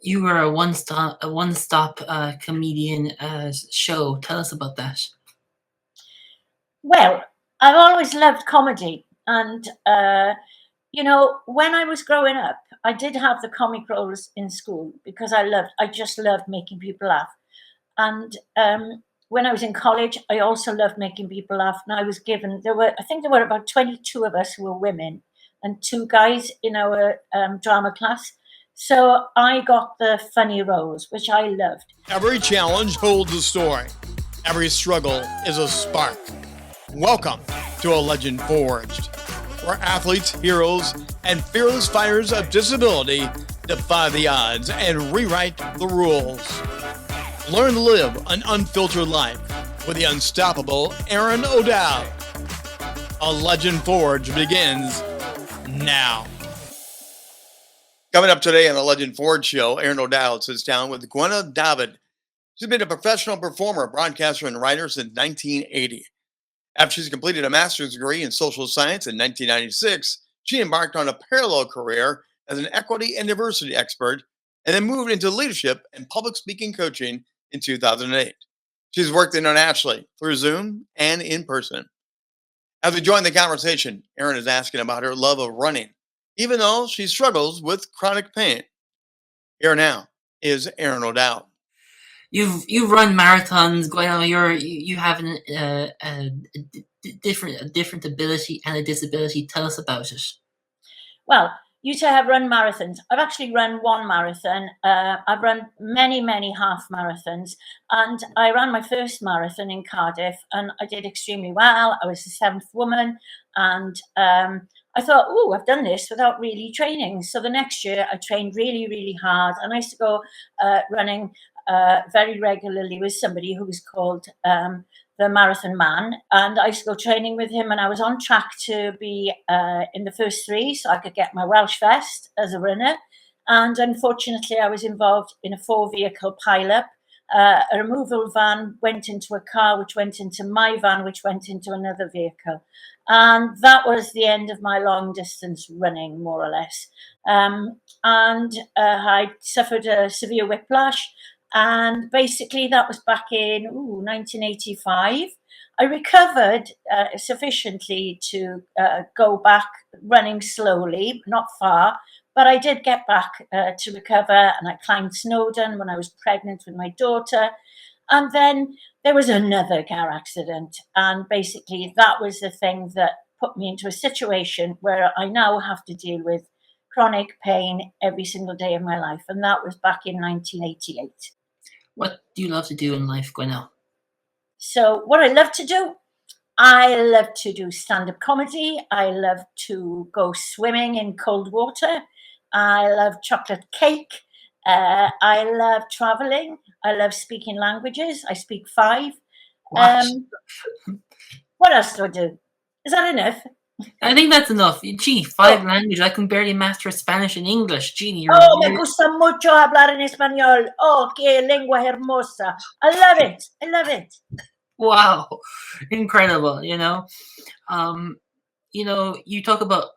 You were a one stop comedian show. Tell us about that. Well, I've always loved comedy, and when I was growing up, I did have the comic roles in school because I just loved making people laugh. And when I was in college, I also loved making people laugh. And I think there were about 22 of us who were women and two guys in our drama class. So I got the funny roles, which I loved. Every challenge holds a story. Every struggle is a spark. Welcome to A Legend Forged, where athletes, heroes, and fearless fighters of disability defy the odds and rewrite the rules. Learn to live an unfiltered life with the unstoppable Aron O'Dowd. A Legend Forged begins now. Coming up today on the Legend Forged show, Aron O'Dowd sits down with Gwenno Dafydd. She's been a professional performer, broadcaster, and writer since 1980. After she's completed a master's degree in social science in 1996, she embarked on a parallel career as an equity and diversity expert and then moved into leadership and public speaking coaching in 2008. She's worked internationally through Zoom and in person. As we join the conversation, Aron is asking about her love of running, even though she struggles with chronic pain. Here now is Aron O'Dowd. You've run marathons, Gwenno. You have a different ability and a disability. Tell us about it. Well, you say I've run marathons. I've actually run one marathon. I've run many half marathons, and I ran my first marathon in Cardiff, and I did extremely well. I was the 7th woman, and I thought, oh, I've done this without really training. So the next year, I trained really hard, and I used to go running very regularly with somebody who was called the Marathon Man, and I used to go training with him, and I was on track to be in the first 3 so I could get my Welsh vest as a runner. And unfortunately, I was involved in a 4-vehicle pileup. A removal van went into a car, which went into my van, which went into another vehicle. And that was the end of my long distance running, more or less. I suffered a severe whiplash. And basically, that was back in 1985. I recovered sufficiently to go back running slowly, not far, but I did get back to recover, and I climbed Snowdon when I was pregnant with my daughter. And then there was another car accident. And basically, that was the thing that put me into a situation where I now have to deal with chronic pain every single day of my life. And that was back in 1988. What do you love to do in life, Gwenno? So what I love to do, I love to do stand-up comedy. I love to go swimming in cold water. I love chocolate cake. I love traveling. I love speaking languages. I speak 5. What? What else do I do? Is that enough? I think that's enough. Gee, 5 languages. I can barely master Spanish and English. Gee, me gusta mucho hablar en español. Oh, qué lengua hermosa. I love it. Wow. Incredible, you talk about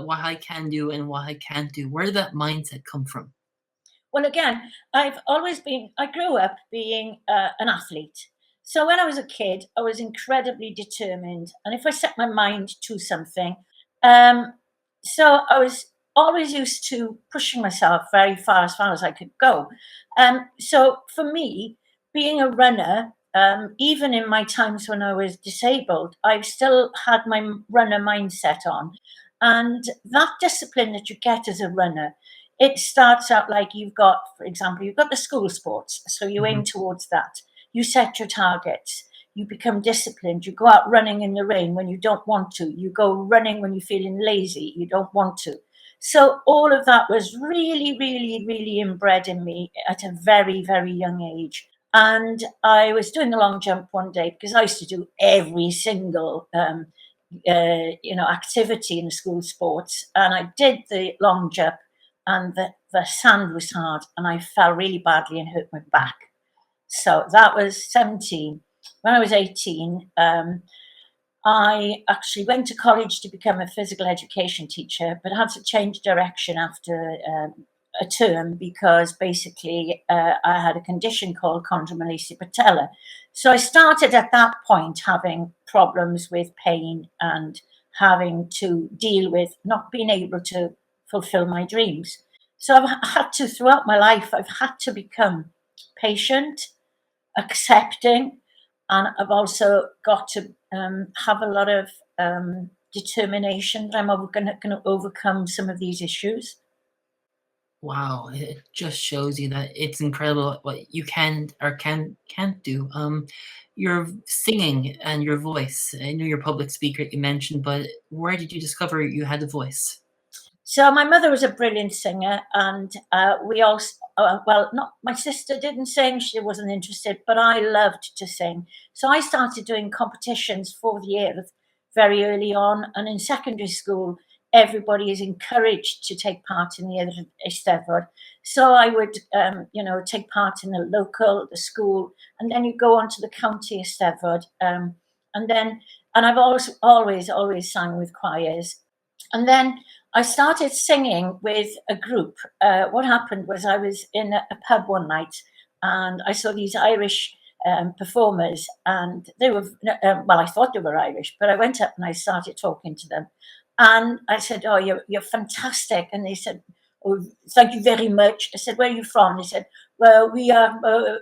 what I can do and what I can't do. Where did that mindset come from? Well, again, I grew up being an athlete. So when I was a kid, I was incredibly determined. And if I set my mind to something, so I was always used to pushing myself very far as I could go. So for me, being a runner, even in my times when I was disabled, I still had my runner mindset on. And that discipline that you get as a runner, it starts out like for example, you've got the school sports. So you aim towards that. You set your targets. You become disciplined. You go out running in the rain when you don't want to. You go running when you're feeling lazy. You don't want to. So all of that was really inbred in me at a very young age. And I was doing the long jump one day because I used to do every single activity in the school sports. And I did the long jump, and the sand was hard, and I fell really badly and hurt my back. So that was 17. When I was 18, I actually went to college to become a physical education teacher, but had to change direction after a term because basically I had a condition called chondromalacia patella. So I started at that point having problems with pain and having to deal with not being able to fulfill my dreams. So I've had to, throughout my life, I've had to become patient, accepting, and I've also got to have a lot of determination that I'm going to overcome some of these issues. Wow, it just shows you that it's incredible what you can or can't do. Your singing and your voice. I know you're a public speaker, you mentioned, but where did you discover you had a voice? So my mother was a brilliant singer, and we also, well, not my sister didn't sing; she wasn't interested, but I loved to sing. So I started doing competitions for the year very early on, and in secondary school, everybody is encouraged to take part in the Eisteddfod. So I would, take part in the school, and then you go on to the county Eisteddfod, and I've always sang with choirs, and then I started singing with a group. What happened was I was in a pub one night, and I saw these Irish performers, and they were, I thought they were Irish, but I went up and I started talking to them. And I said, "Oh, you're fantastic." And they said, "Oh, thank you very much." I said, "Where are you from?" They said, "Well, we are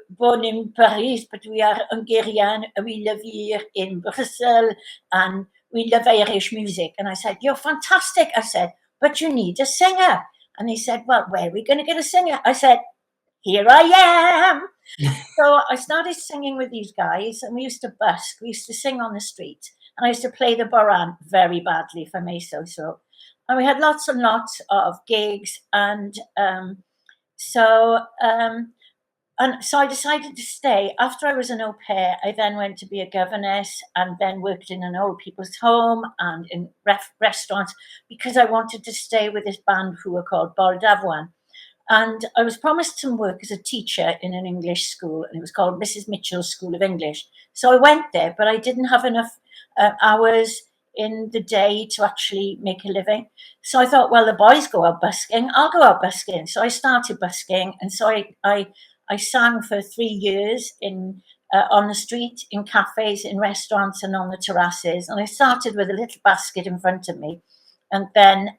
born in Paris, but we are Hungarian, and we live here in Brussels, and we love Irish music." And I said, "You're fantastic." I said, "But you need a singer." And they said, "Well, where are we going to get a singer?" I said, "Here I am." So I started singing with these guys, and we used to busk. We used to sing on the street. And I used to play the boran very badly, if I may say so. And we had lots and lots of gigs. And so I decided to stay. After I was an au pair, I then went to be a governess and then worked in an old people's home and in restaurants because I wanted to stay with this band who were called Bol Dafydd. And I was promised some work as a teacher in an English school, and it was called Mrs. Mitchell's School of English. So I went there, but I didn't have enough hours in the day to actually make a living. So I thought, well, the boys go out busking, I'll go out busking. So I started busking, and so I sang for 3 years in on the street, in cafes, in restaurants, and on the terraces. And I started with a little basket in front of me, and then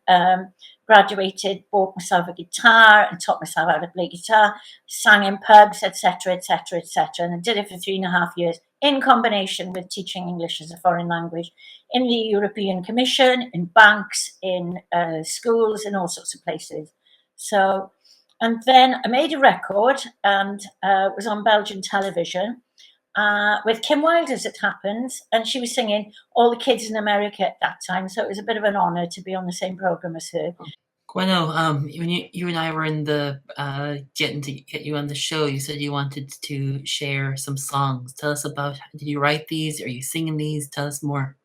graduated, bought myself a guitar and taught myself how to play guitar, sang in pubs, etc., etc., etc. And I did it for 3.5 years in combination with teaching English as a foreign language in the European Commission, in banks, in schools, in all sorts of places. So, and then I made a record and was on Belgian television with Kim Wilde, as it happens, and she was singing All the Kids in America at that time, so it was a bit of an honour to be on the same programme as her. Gwenno, when you and I were in the getting to get you on the show, you said you wanted to share some songs. Tell us about, did you write these? Are you singing these? Tell us more.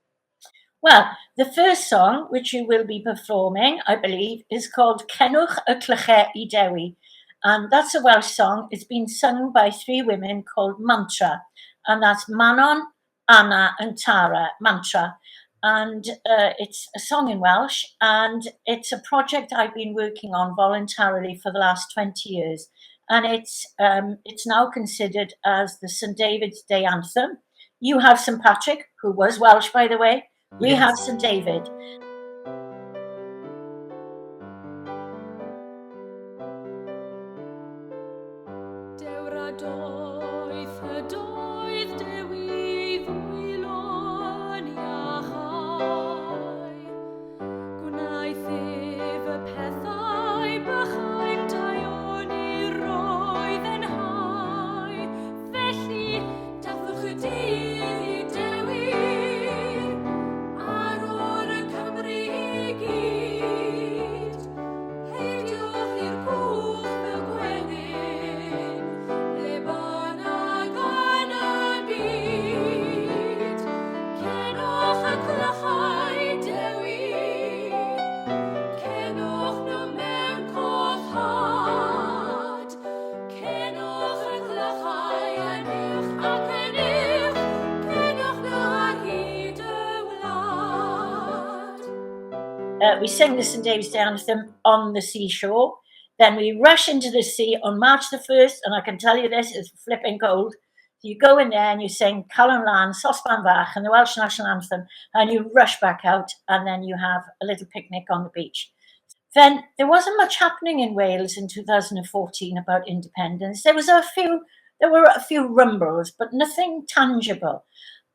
Well, the first song, which you will be performing, I believe, is called Cenwch y Clychau I Dewi. And that's a Welsh song. It's been sung by 3 women called Mantra. And that's Manon, Anna, and Tara, Mantra. And it's a song in Welsh. And it's a project I've been working on voluntarily for the last 20 years. And it's now considered as the St. David's Day anthem. You have St. Patrick, who was Welsh, by the way. We have St. David. We sing the St. David's Day anthem on the seashore Then we rush into the sea on March the 1st, and I can tell you this is flipping cold. You go in there and you sing Calon Lan, Sosban Fach, and the Welsh national anthem, and you rush back out, and then you have a little picnic on the beach. Then there wasn't much happening in Wales in 2014 about independence. There were a few rumbles, but nothing tangible.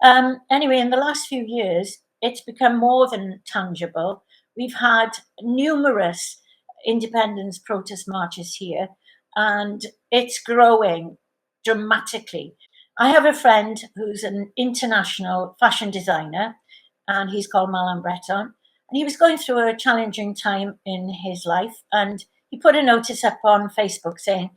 Anyway, in the last few years, it's become more than tangible. We've had numerous independence protest marches here, and it's growing dramatically. I have a friend who's an international fashion designer, and he's called Malan Breton. And he was going through a challenging time in his life, and he put a notice up on Facebook saying,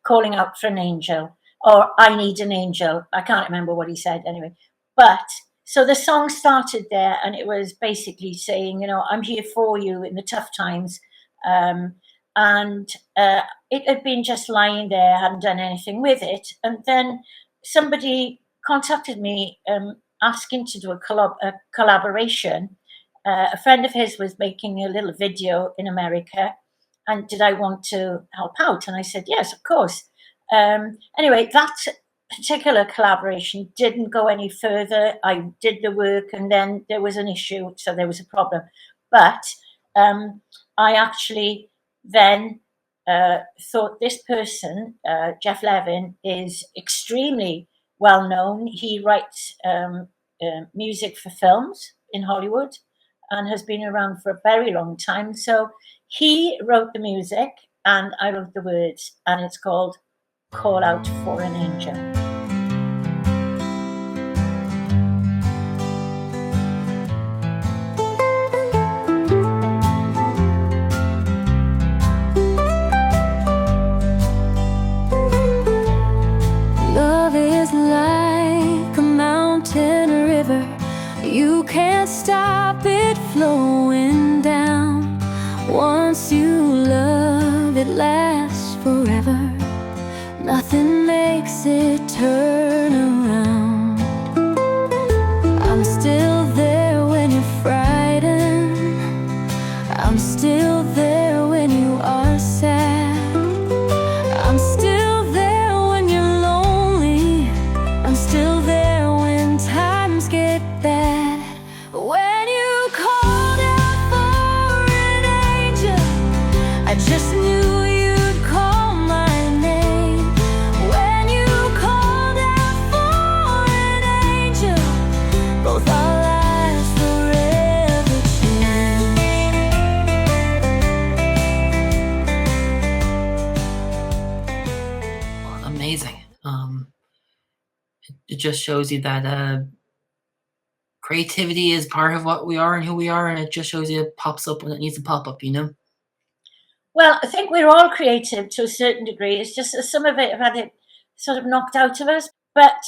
calling out for an angel, or I need an angel. I can't remember what he said anyway. But so the song started there, and it was basically saying, I'm here for you in the tough times. And it had been just lying there, hadn't done anything with it. And then somebody contacted me asking to do a collaboration. A friend of his was making a little video in America, and did I want to help out? And I said, yes, of course. Anyway, that particular collaboration didn't go any further. I did the work, and then there was an issue, so there was a problem. But I actually then thought this person, Jeff Levin, is extremely well known. He writes music for films in Hollywood and has been around for a very long time. So he wrote the music and I wrote the words, and it's called Call Out for an Angel. Love is like a mountain, a river. You can't stop it flowing down. Once you love, it lasts forever. Nothing makes it turn around. I'm still there when you're frightened. I'm still there when you are sad. I'm still there when you're lonely. I'm still there when times get bad. When you called out for an angel, I just knew you'd call my name. When you called out for an angel, both our lives forever changed. Amazing. It just shows you that creativity is part of what we are and who we are, and it just shows you it pops up when it needs to pop up, Well, I think we're all creative to a certain degree. It's just that some of it have had it sort of knocked out of us. But,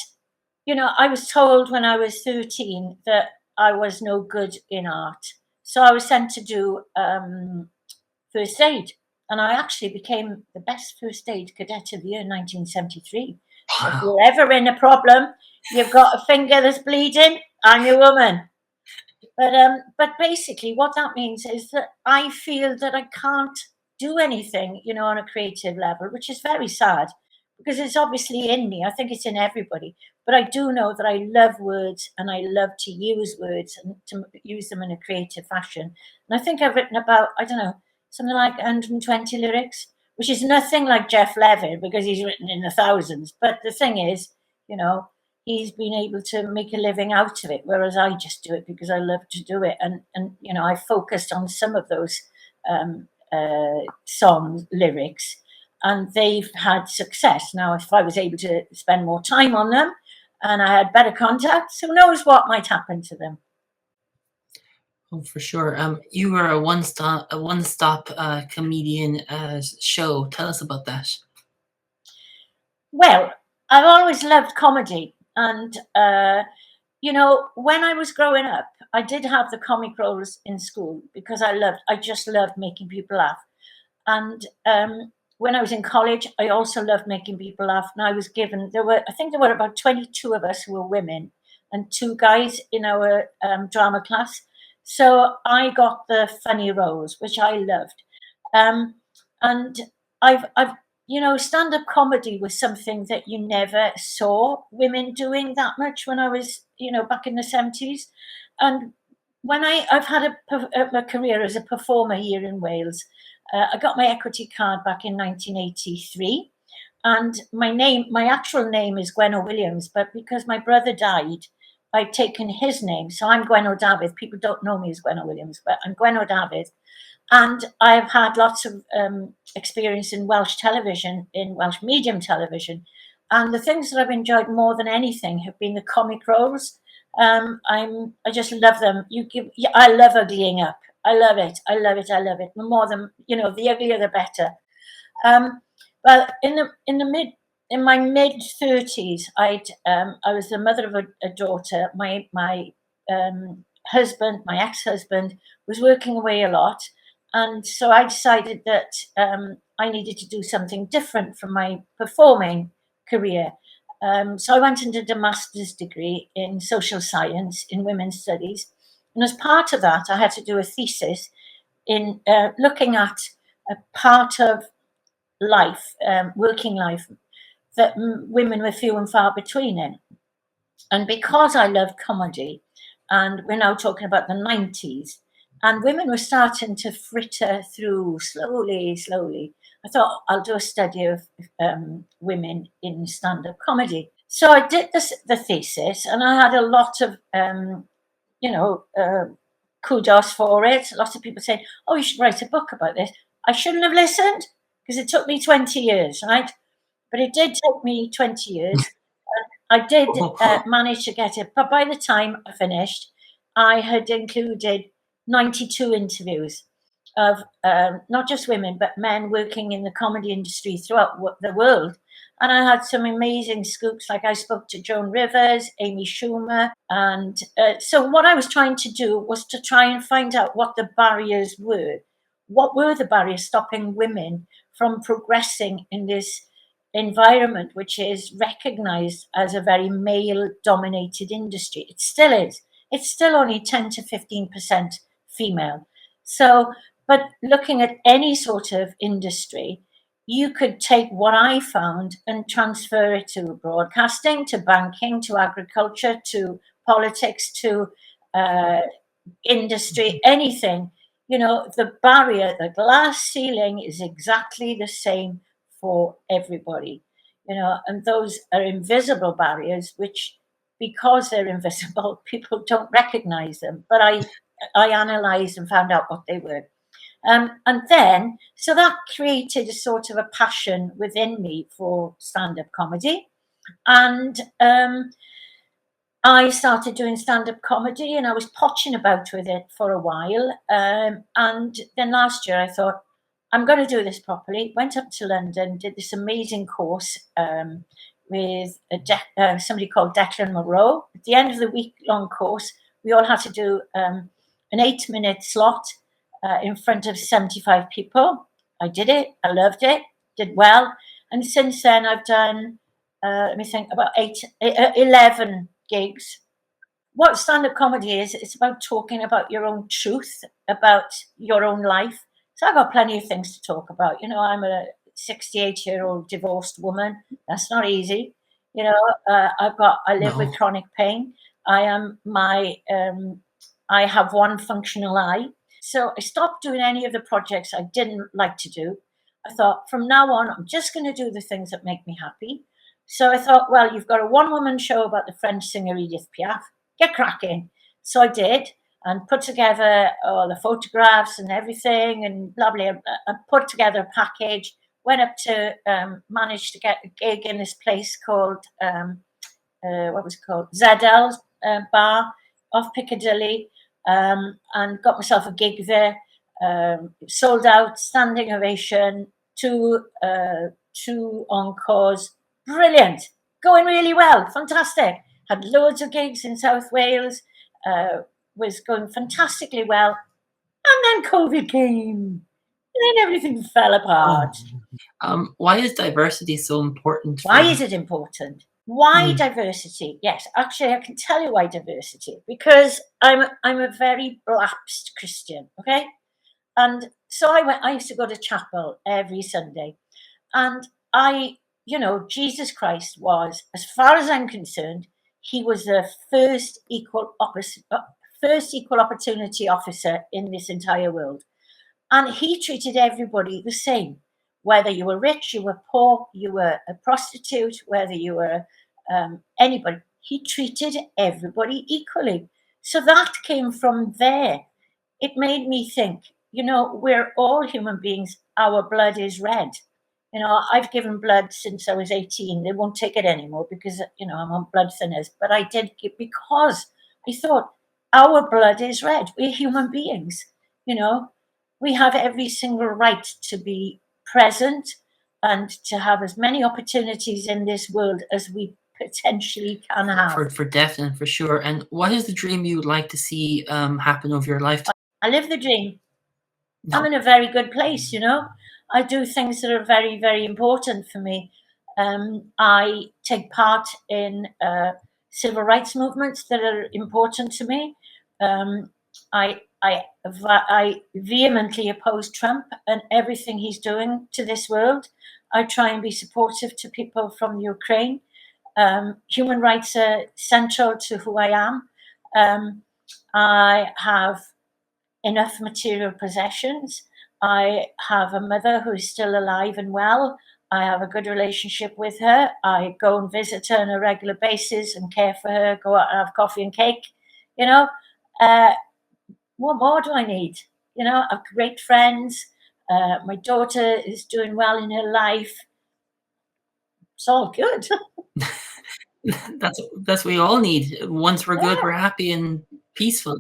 I was told when I was 13 that I was no good in art. So I was sent to do first aid. And I actually became the best first aid cadet of the year 1973. Wow. If you're ever in a problem, you've got a finger that's bleeding, I'm your woman. But basically what that means is that I feel that I can't do anything, on a creative level, which is very sad because it's obviously in me. I think it's in everybody. But I do know that I love words and I love to use words and to use them in a creative fashion. And I think I've written about, I don't know, something like 120 lyrics, which is nothing like Jeff Levin because he's written in the thousands. But the thing is, he's been able to make a living out of it, whereas I just do it because I love to do it. And I focused on some of those song lyrics, and they've had success. Now, if I was able to spend more time on them and I had better contacts, who knows what might happen to them. Oh, for sure. You were a one-stop comedian show. Tell us about that. Well, I've always loved comedy. And, when I was growing up, I did have the comic roles in school because I just loved making people laugh. And when I was in college, I also loved making people laugh. And I was given, I think there were about 22 of us who were women and 2 guys in our drama class. So I got the funny roles, which I loved. And I've stand-up comedy was something that you never saw women doing that much when I was, back in the 70s. And when I've had a career as a performer here in Wales. I got my equity card back in 1983. And my actual name is Gwenno Williams, but because my brother died, I've taken his name. So I'm Gwenno Dafydd. People don't know me as Gwenno Williams, but I'm Gwenno Dafydd. And I've had lots of experience in Welsh television, in Welsh medium television. And the things that I've enjoyed more than anything have been the comic roles. I just love them. I love uglying up. I love it. I love it. I love it. More than, the uglier the better. But in my mid-30s, I was the mother of a daughter. My husband, my ex-husband, was working away a lot. And so I decided that I needed to do something different from my performing career. So I went and did a master's degree in social science in women's studies. And as part of that, I had to do a thesis in looking at a part of life, working life, that women were few and far between in. And because I love comedy, and we're now talking about the 90s, and women were starting to fritter through slowly, I thought I'll do a study of women in stand-up comedy. So I did the thesis, and I had a lot of, kudos for it. Lots of people saying, "Oh, you should write a book about this." I shouldn't have listened, because it took me 20 years, right? But it did take me 20 years. I did manage to get it. But by the time I finished, I had included 92 interviews of not just women, but men working in the comedy industry throughout the world. And I had some amazing scoops, like I spoke to Joan Rivers, Amy Schumer. And so what I was trying to do was to try and find out what the barriers were. What were the barriers stopping women from progressing in this environment, which is recognized as a very male-dominated industry? It still is. It's still only 10 to 15% female. So, but looking at any sort of industry, you could take what I found and transfer it to broadcasting, to banking, to agriculture, to politics, to industry, anything. The barrier, the glass ceiling is exactly the same for everybody, and those are invisible barriers, which, because they're invisible, people don't recognize them. But I analyzed and found out what they were. And then, so that created a sort of a passion within me for stand-up comedy. And I started doing stand-up comedy, and I was potching about with it for a while. And then last year I thought, I'm going to do this properly. Went up to London, did this amazing course with somebody called Declan Moreau. At the end of the week-long course, we all had to do an 8-minute slot in front of 75 people. I did it. I loved it. Did well. And since then, I've done, about 11 gigs. What stand-up comedy is, it's about talking about your own truth, about your own life. So I've got plenty of things to talk about. I'm a 68-year-old divorced woman. That's not easy. I live with chronic pain. I have one functional eye. So I stopped doing any of the projects I didn't like to do. I thought, from now on, I'm just going to do the things that make me happy. So I thought, well, you've got a one-woman show about the French singer Edith Piaf. Get cracking. So I did, and put together all the photographs and everything, and blah, blah. I put together a package, went up to, managed to get a gig in this place called, Zedell's Bar off Piccadilly. And got myself a gig there, sold out, standing ovation, two encores, brilliant, going really well, fantastic. Had loads of gigs in South Wales, was going fantastically well, and then COVID came, and then everything fell apart. Why is diversity so important? Why is it important? Why diversity? Yes, actually, I can tell you why diversity. Because I'm a very lapsed Christian, okay? And So I used to go to chapel every Sunday, and Jesus Christ was, as far as I'm concerned, he was the first equal opportunity officer in this entire world. And he treated everybody the same, whether you were rich, you were poor, you were a prostitute, whether you were anybody. He treated everybody equally. So that came from there. It made me think, we're all human beings. Our blood is red. I've given blood since I was 18. They won't take it anymore because, I'm on blood thinners. But I did give because I thought our blood is red. We're human beings. We have every single right to be present and to have as many opportunities in this world as we potentially can have. For definite, for sure. And what is the dream you would like to see happen over your lifetime? I live the dream. I'm in a very good place, I do things that are very, very important for me. I take part in civil rights movements that are important to me. I vehemently oppose Trump and everything he's doing to this world. I try and be supportive to people from Ukraine. Human rights are central to who I am. I have enough material possessions. I have a mother who is still alive and well. I have a good relationship with her. I go and visit her on a regular basis and care for her, go out and have coffee and cake. What more do I need? I have great friends. My daughter is doing well in her life. It's all good. That's what we all need. Once we're good, we're happy and peaceful,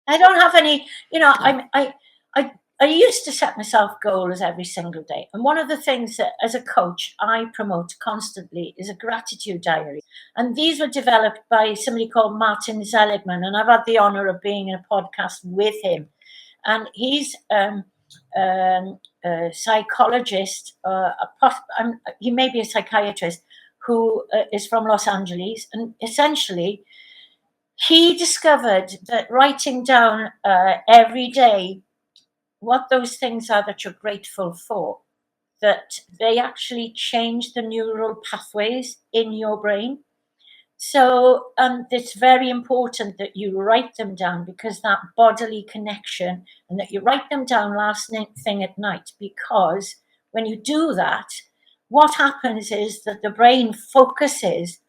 I don't have any, I used to set myself goals every single day. And one of the things that as a coach I promote constantly is a gratitude diary. And these were developed by somebody called Martin Seligman. And I've had the honor of being in a podcast with him. And he's a psychologist, he may be a psychiatrist who is from Los Angeles. And essentially, he discovered that writing down every day what those things are that you're grateful for, that they actually change the neural pathways in your brain. So it's very important that you write them down, because that bodily connection, and that you write them down last thing at night, because when you do that, what happens is that the brain focuses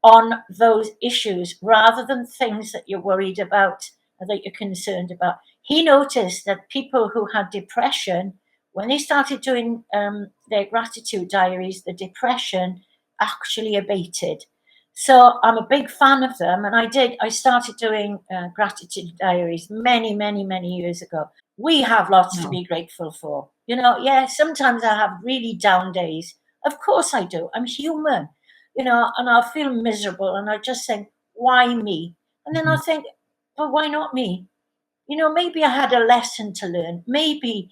on those issues rather than things that you're worried about or that you're concerned about. He noticed that people who had depression, when they started doing their gratitude diaries, the depression actually abated. So I'm a big fan of them. And I started doing gratitude diaries many, many, many years ago. We have lots to be grateful for. Sometimes I have really down days. Of course I do. I'm human. And I'll feel miserable and I'll just think, why me? And then I'll think, but why not me? Maybe I had a lesson to learn. Maybe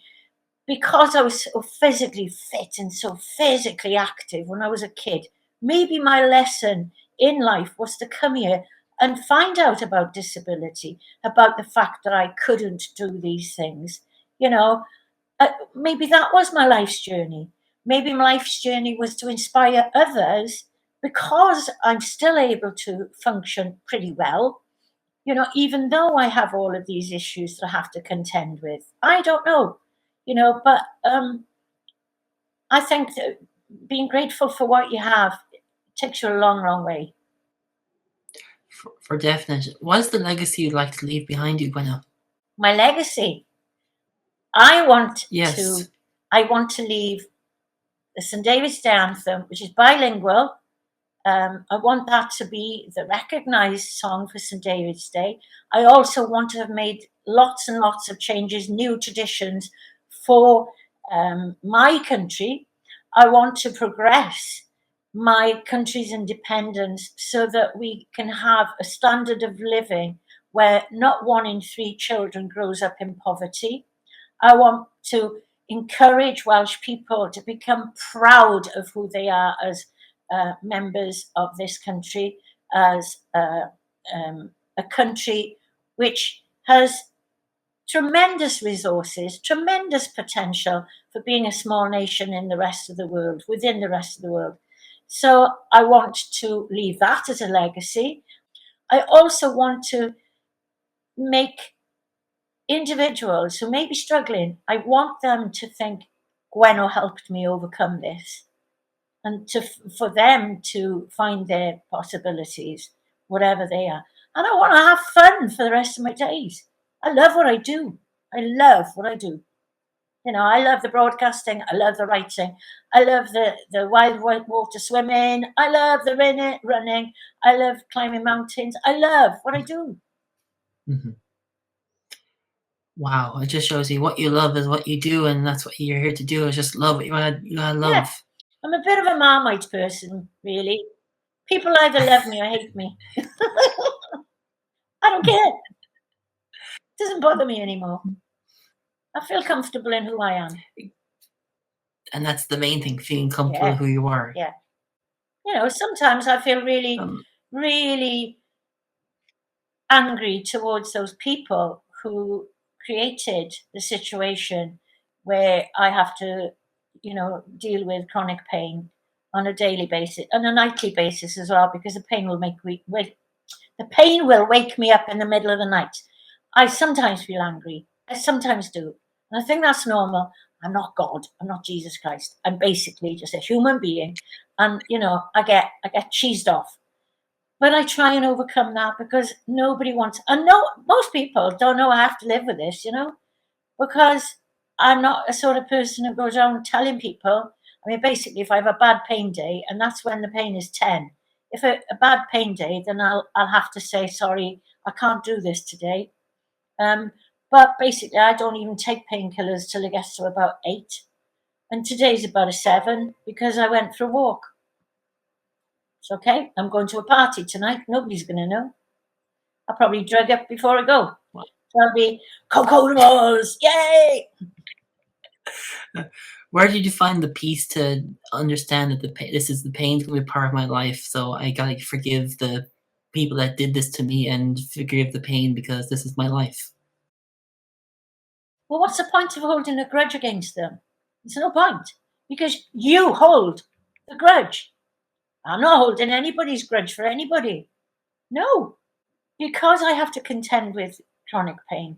because I was so physically fit and so physically active when I was a kid, maybe my lesson in life was to come here and find out about disability, about the fact that I couldn't do these things. Maybe that was my life's journey. Maybe my life's journey was to inspire others, because I'm still able to function pretty well, even though I have all of these issues that I have to contend with. I don't know, but I think that being grateful for what you have takes you a long, long way. For definite. What is the legacy you'd like to leave behind you, Gwenno? My legacy? I want Yes. to leave the St. David's Day anthem, which is bilingual. I want that to be the recognised song for St. David's Day. I also want to have made lots and lots of changes, new traditions for my country. I want to progress my country's independence so that we can have a standard of living where not 1 in 3 children grows up in poverty. I want to encourage Welsh people to become proud of who they are as members of this country, as a country which has tremendous resources, tremendous potential for being a small nation in the rest of the world, within the rest of the world. So I want to leave that as a legacy. I also want to make individuals who may be struggling, I want them to think, Gwenno helped me overcome this. And for them to find their possibilities, whatever they are. And I want to have fun for the rest of my days. I love what I do. I love what I do. You know, I love the broadcasting. I love the writing. I love the wild water swimming. I love the running. I love climbing mountains. I love what I do. Mm-hmm. Wow, it just shows you what you love is what you do, and that's what you're here to do, is just love what you gotta love. Yeah. I'm a bit of a Marmite person, really. People either love me or hate me. I don't care. It doesn't bother me anymore. I feel comfortable in who I am. And that's the main thing, feeling comfortable who you are. Yeah. You know, sometimes I feel really, really angry towards those people who created the situation where I have to, you know, deal with chronic pain on a daily basis, on a nightly basis as well, because the pain will wake me up in the middle of the night. I sometimes feel angry. I sometimes do. And I think that's normal. I'm not God. I'm not Jesus Christ. I'm basically just a human being. And, you know, I get cheesed off. But I try and overcome that, because nobody wants, and most people don't know I have to live with this, you know, because I'm not a sort of person who goes around telling people. I mean, basically, if I have a bad pain day, and that's when the pain is 10, if a bad pain day, then I'll have to say, sorry, I can't do this today. But basically, I don't even take painkillers till it gets to about 8. And today's about a 7 because I went for a walk. It's okay. I'm going to a party tonight. Nobody's going to know. I'll probably drug up before I go. So I'll be Cocoa Balls. Yay! Where did you find the peace to understand that this is the pain's going to be part of my life, so I got to forgive the people that did this to me and forgive the pain because this is my life? Well, what's the point of holding a grudge against them? There's no point, because you hold the grudge. I'm not holding anybody's grudge for anybody. No, because I have to contend with chronic pain.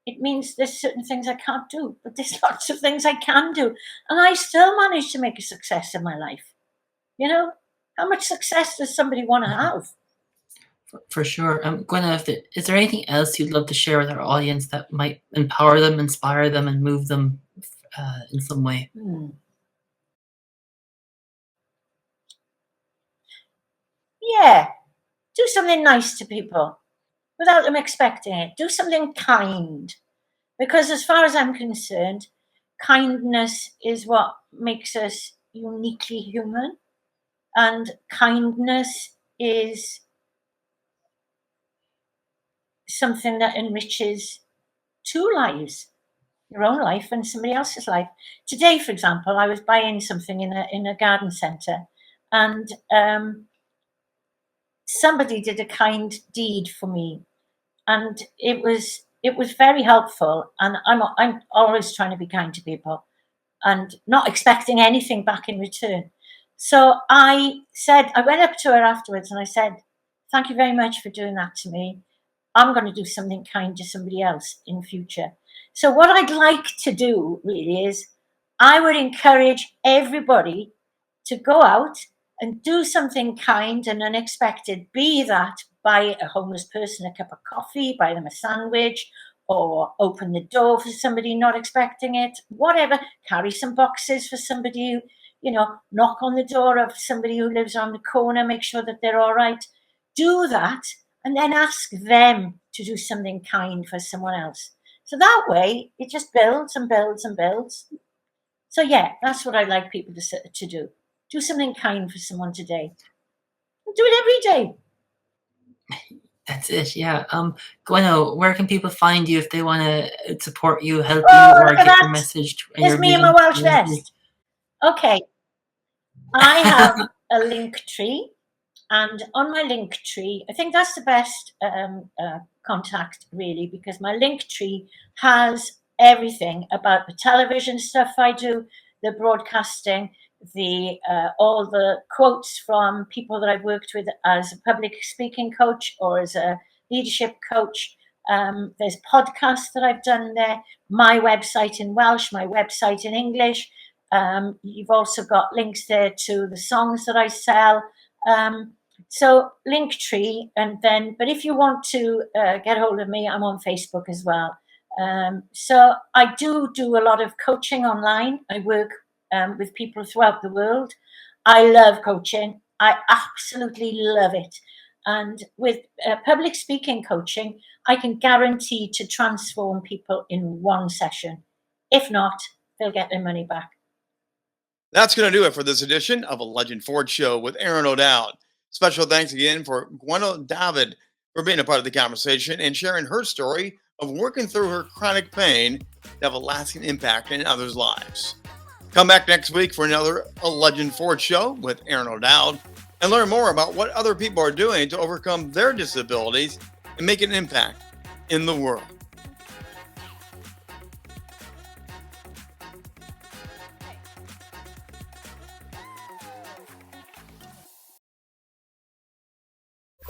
It means there's certain things I can't do, but there's lots of things I can do. And I still manage to make a success in my life. You know, how much success does somebody want to have? For sure. Gwenno, is there anything else you'd love to share with our audience that might empower them, inspire them, and move them in some way? Yeah, do something nice to people without them expecting it. Do something kind, because as far as I'm concerned, kindness is what makes us uniquely human, and kindness is something that enriches 2 lives, your own life and somebody else's life. Today, for example, I was buying something in a garden centre, and somebody did a kind deed for me, and it was very helpful. And I'm always trying to be kind to people and not expecting anything back in return. So I went up to her afterwards and I said, thank you very much for doing that to me. I'm going to do something kind to somebody else in future. So what I'd like to do really is, I would encourage everybody to go out and do something kind and unexpected, be that buy a homeless person a cup of coffee, buy them a sandwich, or open the door for somebody not expecting it, whatever, carry some boxes for somebody, knock on the door of somebody who lives on the corner, make sure that they're all right. Do that, and then ask them to do something kind for someone else. So that way, it just builds and builds and builds. So yeah, that's what I'd like people to do. Do something kind for someone today. Do it every day. That's it, yeah. Gwenno, where can people find you if they want to support you, help you, or get your message? It's me and my Welsh vest. Okay. I have a link tree, And on my link tree, I think that's the best contact, really, because my link tree has everything about the television stuff I do, the broadcasting, the all the quotes from people that I've worked with as a public speaking coach or as a leadership coach. There's podcasts that I've done there, my website in Welsh, my website in English. You've also got links there to the songs that I sell. So Linktree, and then, but if you want to get hold of me, I'm on Facebook as well. So I do a lot of coaching online. I work with people throughout the world. I love coaching. I absolutely love it. And with public speaking coaching, I can guarantee to transform people in one session. If not, they'll get their money back. That's going to do it for this edition of A Legend Forge Show with Aron O'Dowd. Special thanks again for Gwenno Dafydd for being a part of the conversation and sharing her story of working through her chronic pain to have a lasting impact in others' lives. Come back next week for another A Legend Forge Show with Aron O'Dowd and learn more about what other people are doing to overcome their disabilities and make an impact in the world.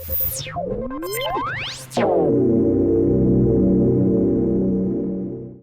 Thank you.